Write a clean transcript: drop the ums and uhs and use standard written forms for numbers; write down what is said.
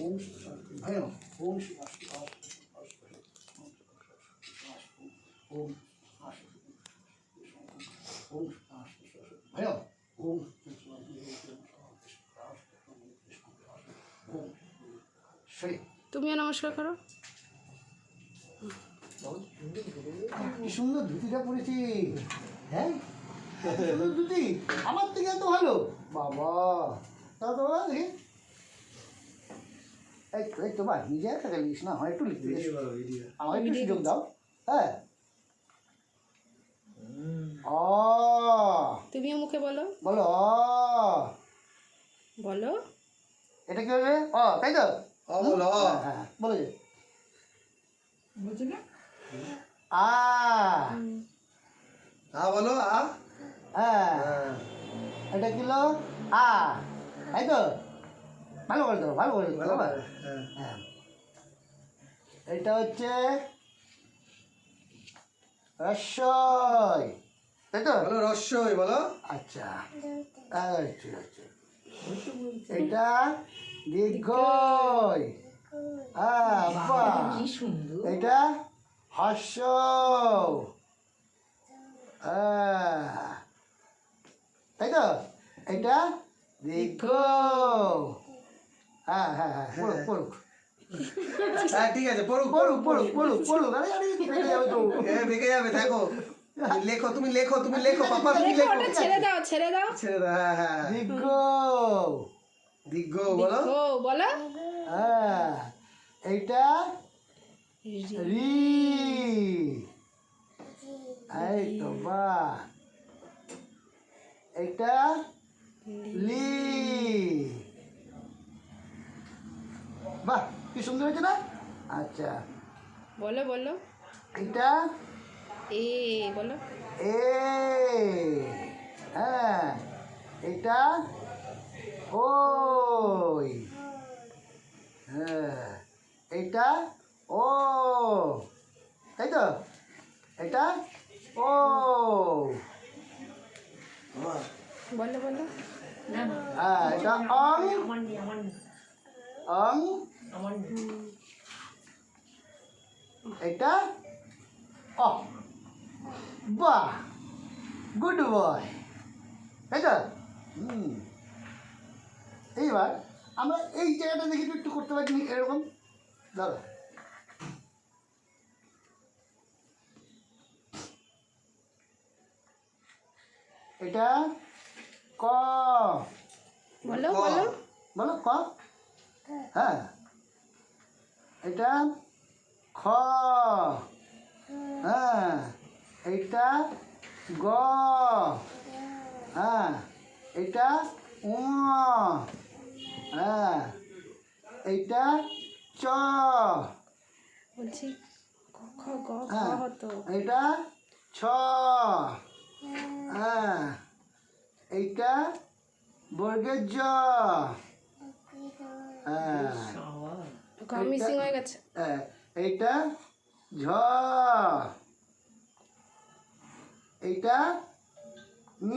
ওম ভয়ং ওম ওম ওম ভয়ং ওম তুমিও নমস্কার করো। কি সুন্দর ধুতিটা পরেছি, হ্যাঁ সুন্দর ধুতি, আমার থেকে এত ভালো বাবা। তা তো দেখি এই তোমার নিজে একটা লিখিস না, হয় একটু লিখতে আমার একটু সুযোগ দাও। হ্যাঁ তুমিও মুখে বলো বলো বলো। এটা কি হবে? তাই তো বলো হ্যাঁ বলো যে বুঝো না বলো হ্যাঁ এটা কিলো তাই তো ভালো করে দেবো ভালো করে দেবো। হ্যাঁ এটা হচ্ছে রস্যই, তাই তো বলো রস্যই বলো। আচ্ছা ঠিক আছে। এটা দীর্ঘই, কি সুন্দর। এটা হর্ষ, তাই তো এটা দীর্ঘ। হ্যাঁ হ্যাঁ হ্যাঁ পড়ুক পড়ুক ঠিক আছে পড়ুক পড়ুক পড়ুক পড়ুক পড়ুক। আরে আরে বেঁকে যাবে তো, বেঁকে যাবে। দেখো লেখো তুমি লেখো পাপা তুমি লেখো। ছেড়ে দাও ছেড়ে দাও। ছেড়ে দাও। হ্যাঁ দীর্ঘ দীর্ঘ বলো। বলো। হ্যাঁ এইটা রি, এই তো বাহ। এইটা লি, বাহ কি সুন্দর হয়েছে না। আচ্ছা বলো বলো। এটা এ বলো। এ, হ্যাঁ এটা ওই, হ্যাঁ এইটা ও, তাই তো এটা ও। বলো বলো। হ্যাঁ এটা অং, অং এটা অ। বাহ গুড বয়, তাই তো এইবার আমরা এই জায়গাটা দেখি একটু করতে পারি এরকম দাদা। এটা ক, বলো বলো। বলো ক, হ্যাঁ এটা খ, হ্যাঁ এইটা গ, হ্যাঁ এটা উ, হ্যাঁ এইটা চ, বলছি খ গ খ হ্যাঁ হতো। এইটা ছ, হ্যাঁ এইটা বর্গের জ, হ্যাঁ মিসিং হয়ে গেছে। এইটা ঝ, এইটা ঞ,